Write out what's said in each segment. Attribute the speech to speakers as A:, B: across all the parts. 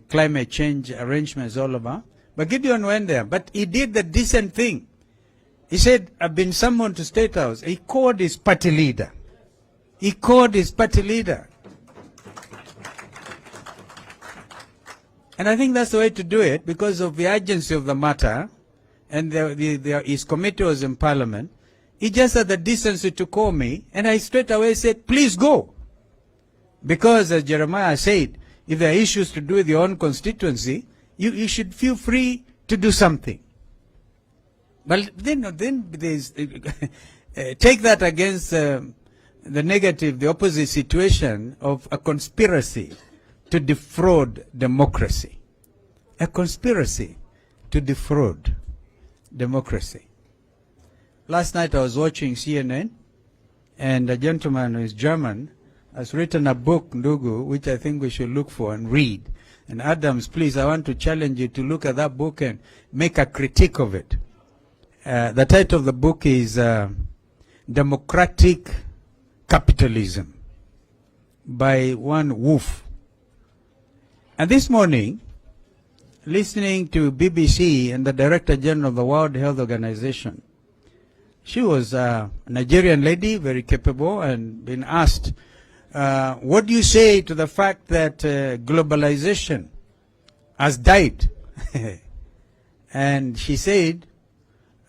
A: climate change arrangements all over. But Gideon went there. But he did the decent thing. He said, I've been summoned to Statehouse. He called his party leader. He called his party leader. And I think that's the way to do it because of the urgency of the matter. And his committee was in Parliament. He just had the decency to call me. And I straight away said, please go. Because as Jeremiah said, if there are issues to do with your own constituency, you should feel free to do something. But then there's, take that against the negative, the opposite situation of a conspiracy to defraud democracy. A conspiracy to defraud democracy. Last night I was watching CNN, and a gentleman who is German has written a book, Ndugu, which I think we should look for and read. And Adams, please, I want to challenge you to look at that book and make a critique of it. The title of the book is Democratic Capitalism by one Wolf. And this morning, listening to BBC and the Director General of the World Health Organization, she was a Nigerian lady, very capable, and been asked, what do you say to the fact that globalization has died? And she said,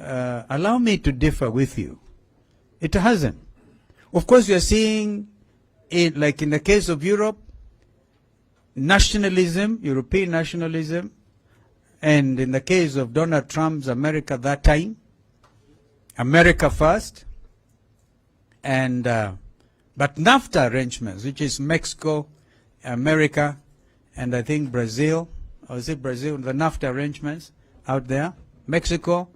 A: allow me to differ with you. It hasn't. Of course, we are seeing it, like in the case of Europe, nationalism, European nationalism, and in the case of Donald Trump's America that time, America first, and but NAFTA arrangements, which is Mexico, America, and I think Brazil, or is it Brazil, the NAFTA arrangements out there, Mexico,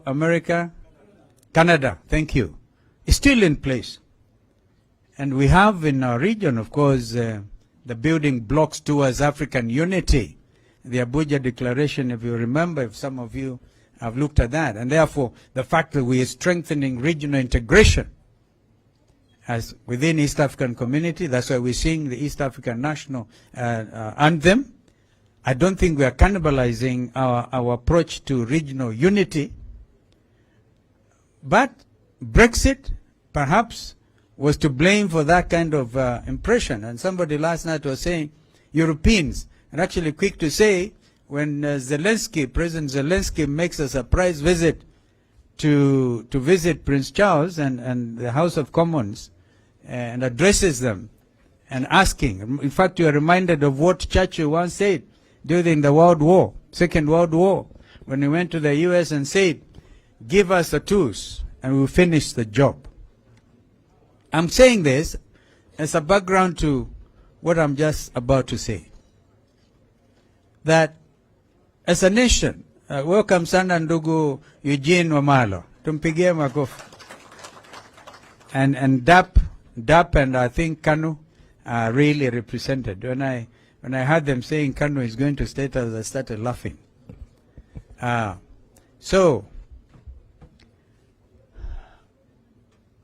A: America, Canada, thank you, is still in place. And we have in our region, of course, the building blocks towards African unity, the Abuja Declaration, if you remember, if some of you have looked at that, and therefore the fact that we are strengthening regional integration as within East African community, that's why we sing the East African national anthem. I don't think we are cannibalizing our approach to regional unity. But Brexit, perhaps, was to blame for that kind of impression. And somebody last night was saying Europeans, and actually quick to say, when President Zelensky makes a surprise visit to visit Prince Charles and the House of Commons and addresses them and asking, in fact, you are reminded of what Churchill once said during the Second World War, when he went to the US and said, give us the tools and we'll finish the job. I'm saying this as a background to what I'm just about to say. That as a nation, welcome sana ndugu Eugene Wamalo. Tumpigie makofi. And DAP and I think Kanu are really represented. When I heard them saying Kanu is going to Statehouse, I started laughing. So,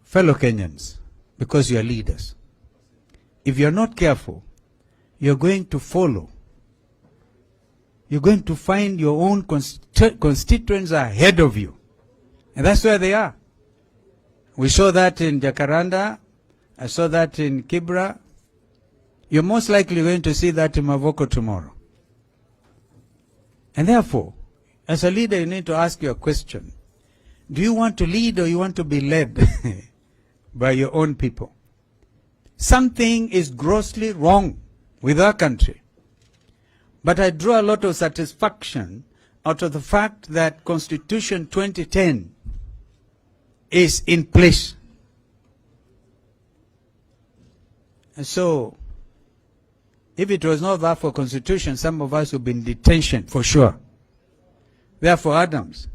A: fellow Kenyans, because you are leaders, if you are not careful, you're going to follow. You're going to find your own constituents ahead of you. And that's where they are. We saw that in Jacaranda. I saw that in Kibra. You're most likely going to see that in Mavoko tomorrow. And therefore, as a leader, you need to ask your question. Do you want to lead or you want to be led by your own people? Something is grossly wrong with our country. But I draw a lot of satisfaction out of the fact that Constitution 2010 is in place. And so, if it was not that for Constitution, some of us would be in detention for sure. Therefore, Adams,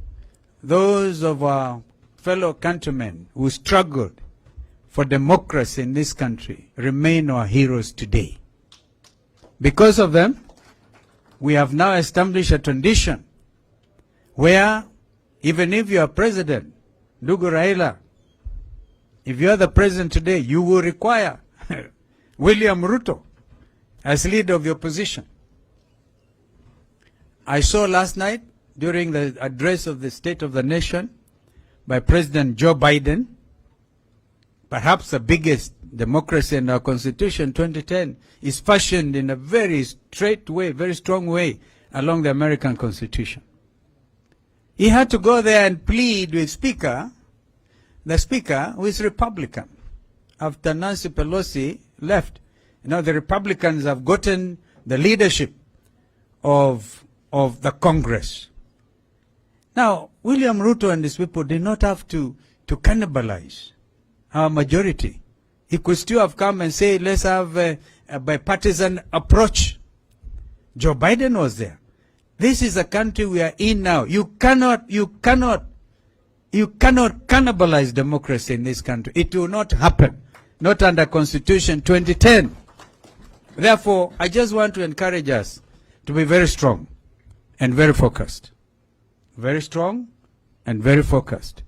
A: those of our fellow countrymen who struggled for democracy in this country remain our heroes today. Because of them, we have now established a tradition where even if you are president, Ndugu Raila, if you are the president today, you will require William RUTO as leader of the opposition. I saw last night during the address of the State of the Nation by President Joe Biden, perhaps the biggest democracy in our Constitution, 2010, is fashioned in a very straight way, very strong way along the American Constitution. He had to go there and plead with the Speaker, who is Republican, after Nancy Pelosi left. You know, the Republicans have gotten the leadership of the Congress. Now, William Ruto and his people did not have to cannibalize our majority. He could still have come and say, let's have a bipartisan approach. Joe Biden was there. This is a country we are in now. You cannot cannibalize democracy in this country. It will not happen. Not under Constitution 2010. Therefore, I just want to encourage us to be very strong and very focused. Very strong and very focused.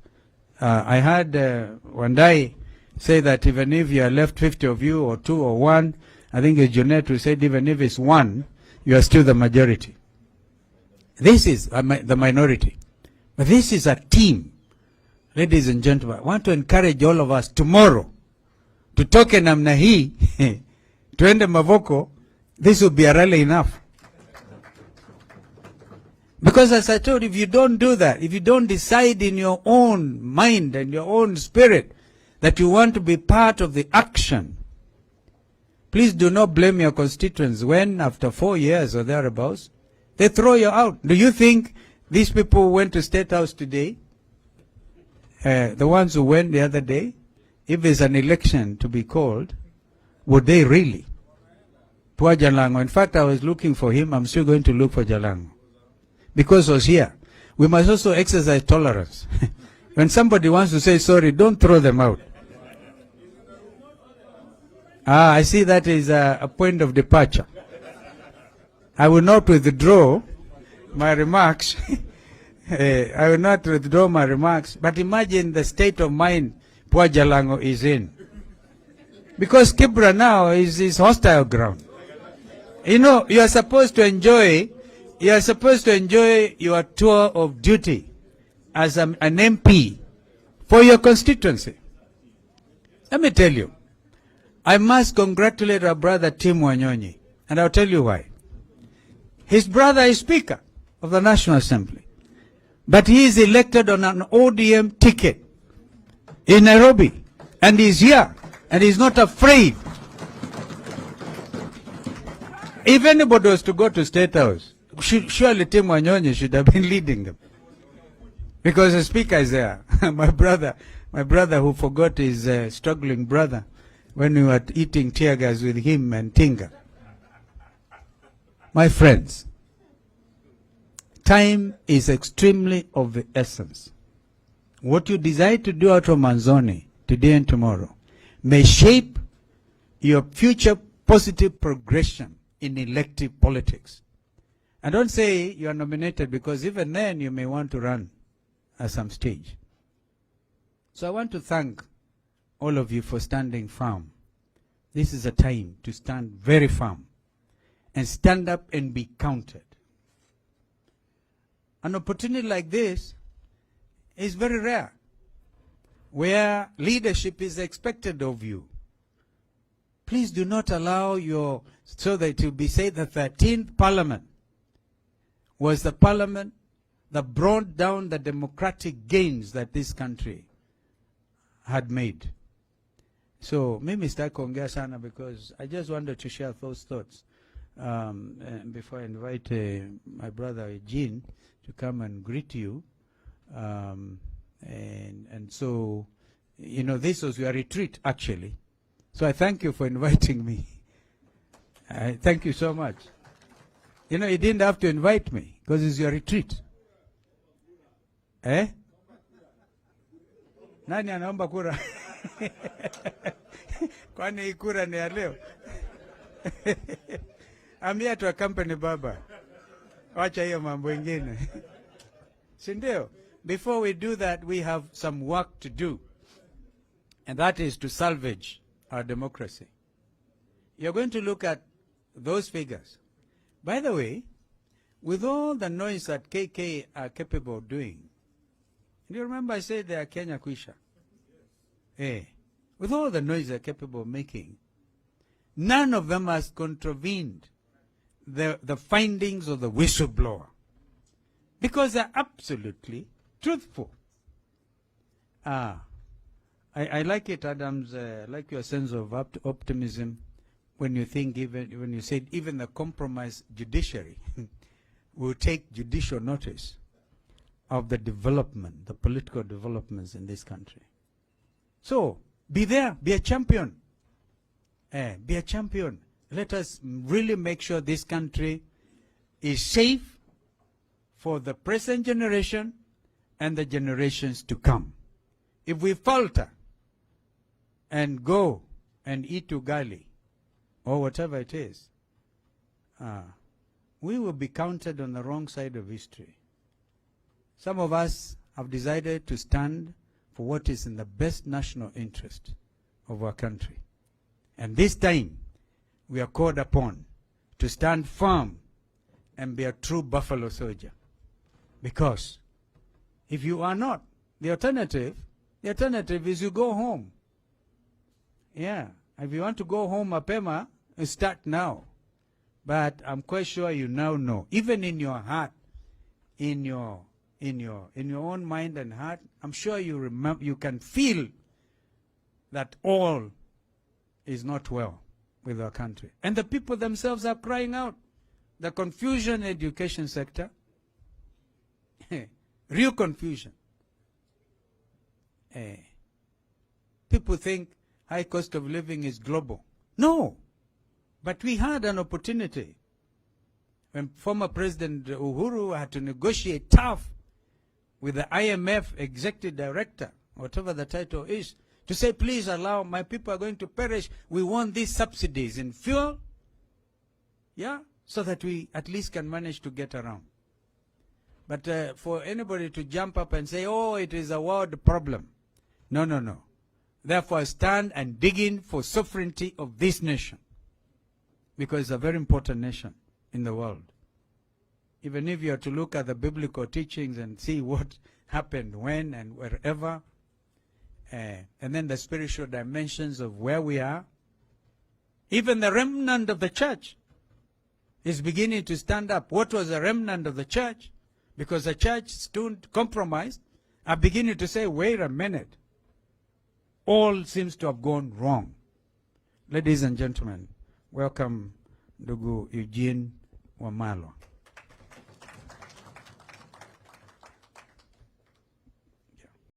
A: I heard one day say that even if you are left 50 of you or 2 or 1, I think it's Junet who said even if it's 1, you are still the majority. This is the minority. But this is a team. Ladies and gentlemen, I want to encourage all of us tomorrow to toke namna hii tuende Mavoko. This will be a rally enough. Because as I told you, if you don't do that, if you don't decide in your own mind and your own spirit that you want to be part of the action, please do not blame your constituents when after 4 years or thereabouts, they throw you out. Do you think these people who went to Statehouse today, the ones who went the other day, if there's an election to be called, would they really? Poor Jalango. In fact, I was looking for him. I'm still going to look for Jalango. Because he was here. We must also exercise tolerance. When somebody wants to say sorry, don't throw them out. I see that is a point of departure. I will not withdraw my remarks. I will not withdraw my remarks. But imagine the state of mind poor Jalango is in. Because Kibra now is his hostile ground. You know, you are supposed to enjoy your tour of duty as an MP for your constituency. Let me tell you, I must congratulate our brother Tim Wanyonyi, and I'll tell you why. His brother is Speaker of the National Assembly, but he is elected on an ODM ticket in Nairobi, and he's here, and he's not afraid. If anybody was to go to Statehouse, surely Tim Wanyonyi should have been leading them, because the Speaker is there. my brother who forgot his struggling brother when we were eating tear gas with him and Tinga. My friends, time is extremely of the essence. What you decide to do out of Manzoni today and tomorrow may shape your future positive progression in elective politics. And don't say you are nominated, because even then you may want to run at some stage. So I want to thank all of you for standing firm. This is a time to stand very firm and stand up and be counted. An opportunity like this is very rare, where leadership is expected of you. Please do not allow so that it will be said the 13th Parliament was the Parliament that brought down the democratic gains that this country had made. So, mimi sitaki kuongea sana, because I just wanted to share those thoughts before I invite my brother Eugene to come and greet you. And so, you know, this was your retreat, actually. So I thank you for inviting me. I thank you so much. You know, you didn't have to invite me, because it's your retreat. Eh? Nani anaomba kura? Kwani hii kura ni ya leo? I'm here to accompany Baba. Wacha hiyo mambo ingine. Si ndio? Before we do that, we have some work to do. And that is to salvage our democracy. You're going to look at those figures. By the way, with all the noise that KK are capable of doing, do you remember I said they are Kenya Kwisha? Yes. With all the noise they're capable of making, none of them has contravened the findings of the whistleblower, because they're absolutely truthful. I like it, Adams. I like your sense of optimism when you think, when you said even the compromised judiciary will take judicial notice of the development, the political developments in this country. So be there, be a champion. Be a champion. Let us really make sure this country is safe for the present generation and the generations to come. If we falter and go and eat ugali or whatever it is, we will be counted on the wrong side of history. Some of us have decided to stand for what is in the best national interest of our country. And this time, we are called upon to stand firm and be a true buffalo soldier. Because if you are not, the alternative is you go home. Yeah, if you want to go home, mapema, start now. But I'm quite sure you now know, even in your heart, in your own mind and heart, I'm sure you remember, you can feel that all is not well with our country. And the people themselves are crying out. The confusion in the education sector, real confusion. People think high cost of living is global. No. But we had an opportunity when former President Uhuru had to negotiate tough with the IMF executive director, whatever the title is, to say, please allow, my people are going to perish. We want these subsidies in fuel, yeah, so that we at least can manage to get around. But for anybody to jump up and say, oh, it is a world problem. No, no, no. Therefore, stand and dig in for sovereignty of this nation, because it's a very important nation in the world. Even if you are to look at the biblical teachings and see what happened when and wherever, and then the spiritual dimensions of where we are, even the remnant of the church is beginning to stand up. What was the remnant of the church? Because the church stood compromised, are beginning to say, wait a minute, all seems to have gone wrong. Ladies and gentlemen, welcome Ndugu Eugene Wamalwa.